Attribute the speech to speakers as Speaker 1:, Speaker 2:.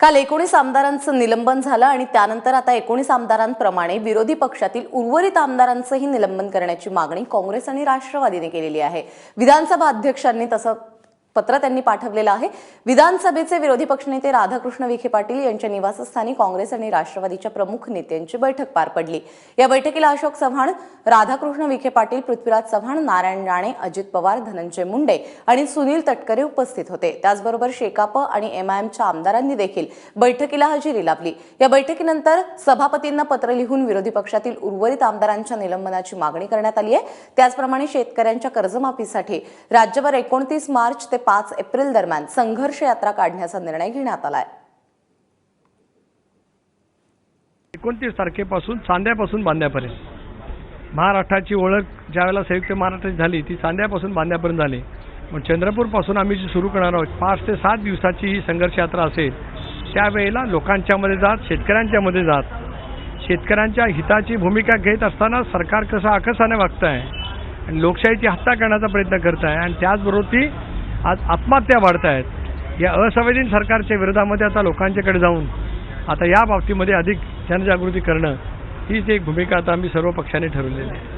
Speaker 1: काल 19 आमदारांचं निलंबन झालं आणि त्यानंतर आता 19 आमदारांप्रमाणे विरोधी पक्षातील उर्वरित आमदारांचंही निलंबन करण्याची मागणी काँग्रेस आणि राष्ट्रवादीने केलेली आहे। विधानसभा अध्यक्षांनी तसं पत्र त्यांनी पाठवलेलं आहे। विधानसभेचे विरोधी पक्षनेते राधाकृष्ण विखे पाटील यांच्या निवासस्थानी काँग्रेस आणि राष्ट्रवादीच्या प्रमुख नेत्यांची बैठक पार पडली। या बैठकीला अशोक चव्हाण, राधाकृष्ण विखे पाटील, पृथ्वीराज चव्हाण, नारायण राणे, अजित पवार, धनंजय मुंडे आणि सुनील तटकरे उपस्थित होते। त्याचबरोबर शेकाप आणि एमआयएमच्या आमदारांनी देखील बैठकीला हजेरी लावली। या बैठकीनंतर सभापतींना पत्र लिहून विरोधी पक्षातील उर्वरित आमदारांच्या निलंबनाची मागणी करण्यात आली आहे। त्याचप्रमाणे शेतकऱ्यांच्या कर्जमाफीसाठी राज्यभर 29 मार्च ते 5 एप्रिल दरम्यान संघर्ष यात्रा काढण्याचा निर्णय घेण्यात आलाय।
Speaker 2: 29 तारखेपासून चांद्यापासून बांद्यापर्यंत महाराष्ट्राची ओळख ज्यावेळेला संयुक्त महाराष्ट्राची झाली ती चांद्यापासून बांद्यापर्यंत झाली। मग चंद्रपूरपासून आम्ही जी सुरू करणार आहोत 5 ते 7 दिवसाची ही संघर्ष यात्रा असेल। त्यावेळेला लोकांच्या मध्ये जात, शेतकऱ्यांच्या मध्ये जात, शेतकऱ्यांच्या हिताची भूमिका घेत असताना सरकार कसं आकसाने वागत आहे आणि लोकशाहीची हत्या करण्याचा प्रयत्न करत आहे आणि त्याचबरोबर ती आज आत्महत्या वाढत आहेत। या असंवेदनशील सरकारच्या विरोधामध्ये आता लोकांच्याकडे जाऊन आता या बाबतीमध्ये अधिक जनजागृती करणं हीच एक भूमिका आता आम्ही सर्व पक्षांनी ठरवलेली आहे।